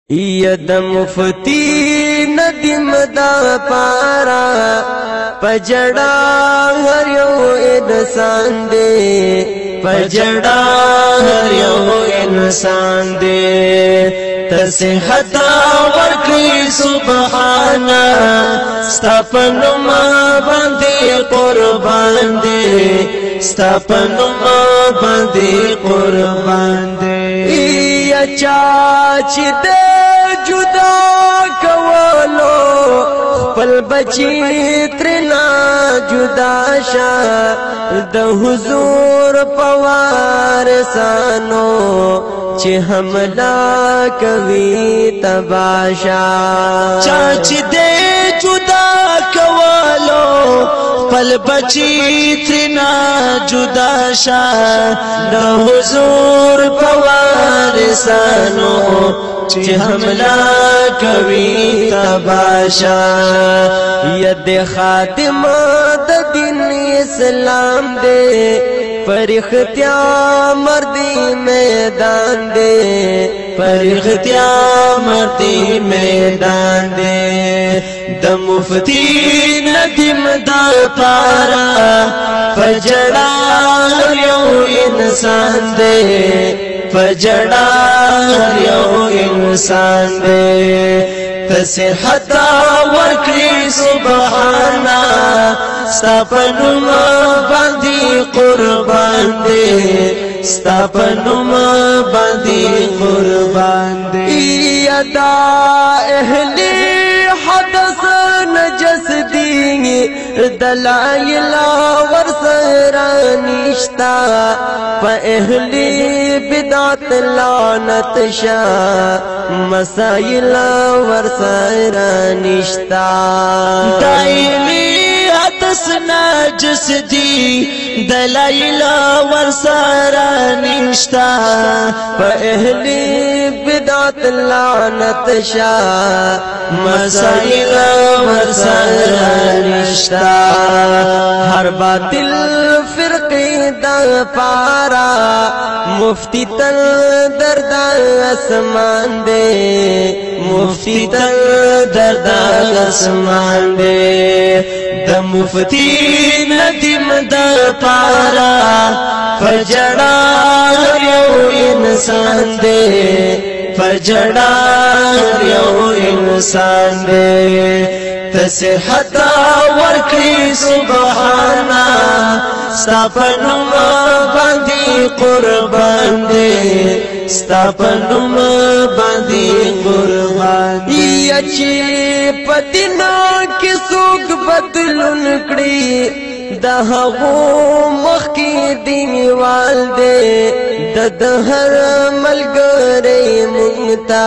یا د مفتی ندیم دا پارا پجڑا ہر یو انسان دے پجڑا ہر یو انسان دے تصحت ورکی سبحانا ستاپنما باندی قربان دے ستاپنما باندی قربان دے یا چاچ دے جدا کولو خپل بچی ترنا جدا شا د حضور پوارسانو چه حملہ کوي تباشا چاچ دے جدا کولو خپل بچی ترنا جدا شا د حضور پوارسانو چه حملہ کوي تباشا ید خاتم د دین اسلام دے پر اختیار مردی میدان دے پر اختیار مردی میدان دے د مفتی ندیم دا پارا فجڑا یو انسان دے فجڑا یو انسان دے تصحت ورکی سبحانا ستاپنما باندی قربان دے ستاپنما باندی قربان دے یدا اہلی حدث نجس دی دلائل ورسرانشتا پا اہلی بدعت لعنت شا مسائل ورسرانشتا دائمی حدث نجس دی دلائل ورسرانشتا پا اہلی بدعت لعنت شا مسائل ورسرانشتا ہر باطل فرقی دا پارا مفتی تل درد اسمان دے مفتی تل درد اسمان دے د مفتی ندیم دا پارا فجڑا یو انسان دے فجڑا یو انسان دے تصحت ورکی سبحانا ستاپنما باندی قربان دے ستاپنما باندی قربان دے یا چی پتنا کی سوک بدلن کڑی دا هغو مخی دیوال دے دا دہر ملگری منتا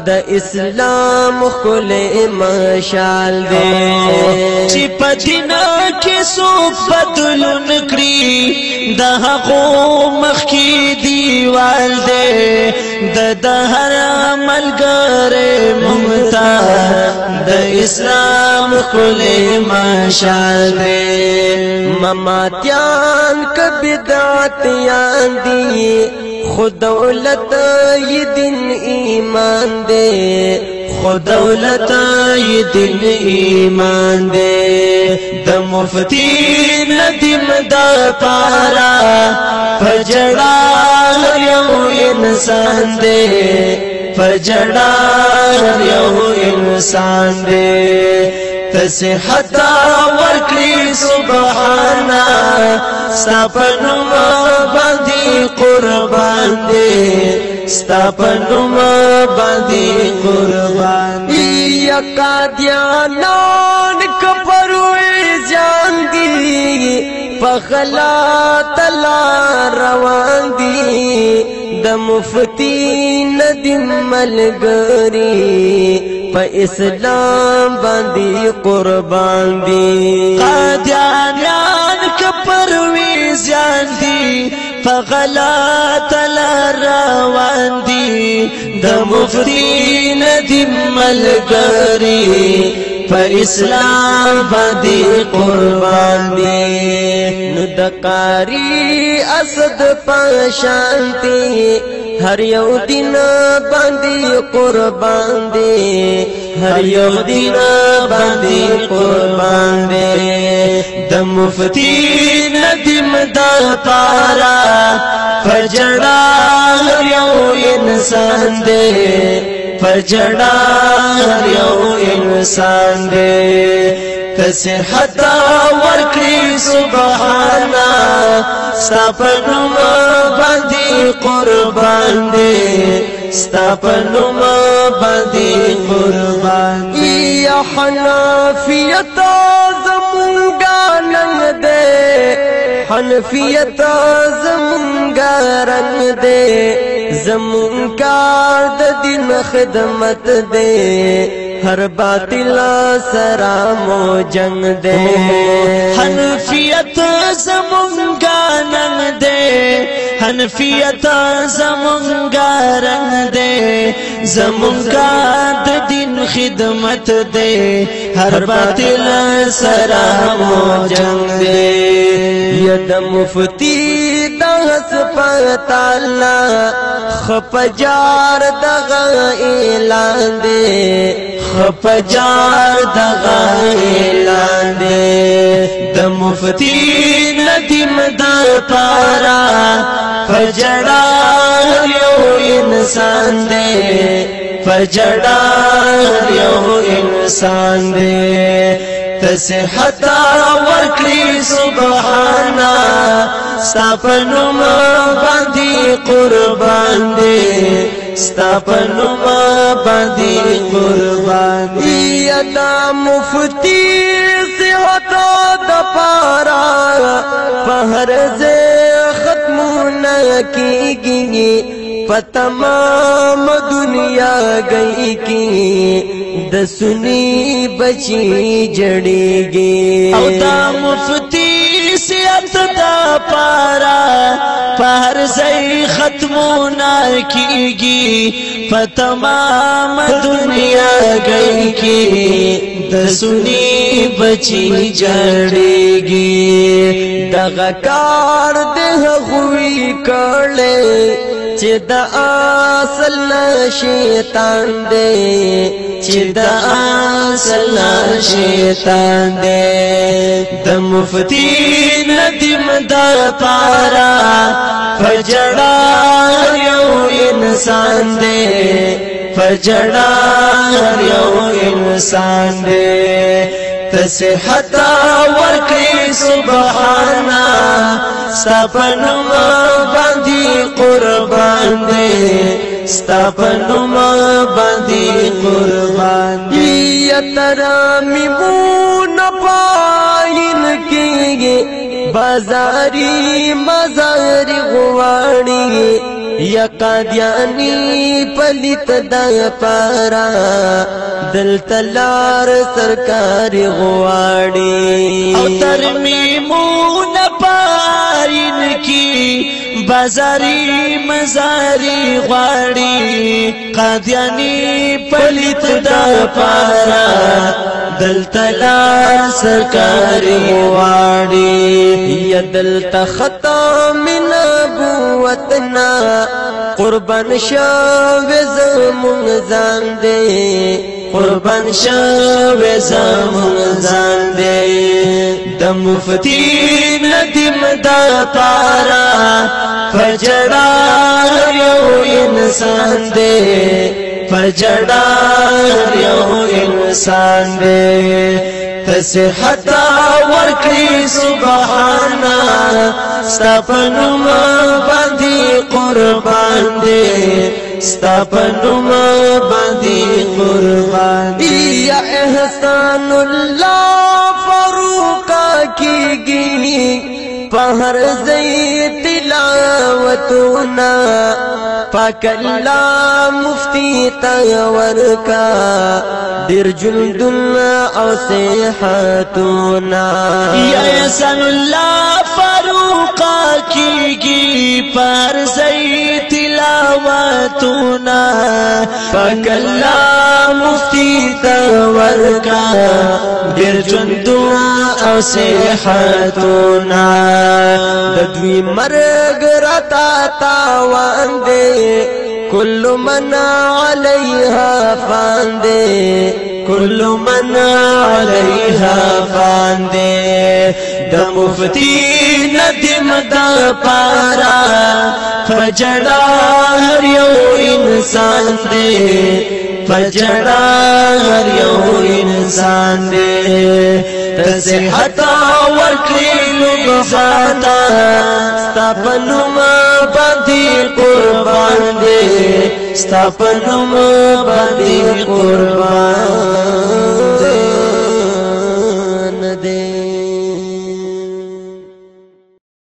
دا اسلام خل مشال دے چی پتنا کی سوک بدلن کڑی دا هغو مخی دیوال دے دا دہر ملگری منتا دا اسلام خل مشال دے مماتیان کا بدعاتیان دی خود دولت یہ دن ایمان دے خود دولت یہ دن ایمان دے د مفتی ندیم دا پارا فجڑا یو انسان دے فجڑا یو انسان دے تصحت ورکی سبحانا ستاپنما باندی قربان دے ستاپنما باندی قربان دے یا قادیانان کپروی جان دی پخلا تلا روان دی د مفتی ندیم ملگری پا اسلام باندی قربان دی قادیانیان کپروی زیان دی فغلات لروان دی د مفتی ندیم ملگری په اسلام باندې قربان دي نو د قاری اسد پشانتی هر یو دین باندې قربان دی هر یو دین باندې قربان دی د مفتی ندیم د پارا فجڑا هر یو انسان دی فجڑا هر یو انسان دی صحت ورکړي سبحانا ستا په نوم باندې قربان دي ستا په نوم باندې قربان دي یا حنفیت زمونږه ننګ دے حنفیت زمونږه رنګ دے زمونږه د دین خدمت دے ہر باطل سرا مو جنگ دے حنفیت زمونږه ننګ دے حنفیت زمونږه رنګ دے زمونږه د دین خدمت دے ہر باطل سرا مو جنگ دے ید مفتی دغس پتالا خپجار دغا اعلان دے خپجار دغا اعلان دے د مفتی ندیم د پارا فجڑا یو انسان دے فجڑا یو انسان دے صحت ورکړي سبحانا ستا په نوم باندې قربان دي ستا په نوم باندې قربان دي دا مفتی صحت د پارا په هر ځای ختمونه کیږي په تمام دنیا گئی کی د سنی بچی جڑیږي او دا مفتی سیات دا پارا پر ځای ختمونه کیږي په تمام دنیا گئی کی د سنی بچی جړیږي دغه کار ده غوي کړي چې د اصل شیطان دی چې د اصل شیطان دی د مفتی ندیم د پارا فجڑا یو انسان دی فجڑا یو انسان دی صحت ورکړي سبحانا ستا په نوم باندې قربان دي ستا په نوم باندې قربان دي ترممون پاین کیږي بازاری مزاری غواړي یا قادیانی پلیت د پارا دل تلار سرکار غواړي او ترمیمون پاین کی بازاری مزاری غواړي قادیانی پلیت د پارا دل تلار سرکار غواړي یا دل تختم نبوتنا قربان شاو زمون ځان دے قربان شاو زمون ځان دے د مفتی ندیم د پارا فجڑا یو انسان دے فجڑا یو انسان دے صحت ورکړي سبحانا ستا په نوم باندې قربان دي ستا په نوم باندې قربان دي یا احسان الله فاروق کیږي په هر ځای تلاوتنا پاک الله مفتی تا ورکا در جلدن او صحتنا یا احسان الله فاروق کیږي پر ځای تلاوتنا پاک الله مفتی تا ورکا دیر جندونا او صحتونا ددوی مرگ رتا تاوان دے کل من علیها فان دے کل من علیها فان دے د مفتی ندم دا پارا فجڑا ہر یو انسان دے فجڑا ہر یو انسان دے تصحت ورکلی لوگ ذاتا ستاپنم باندی قربان دے ستاپنم باندی قربان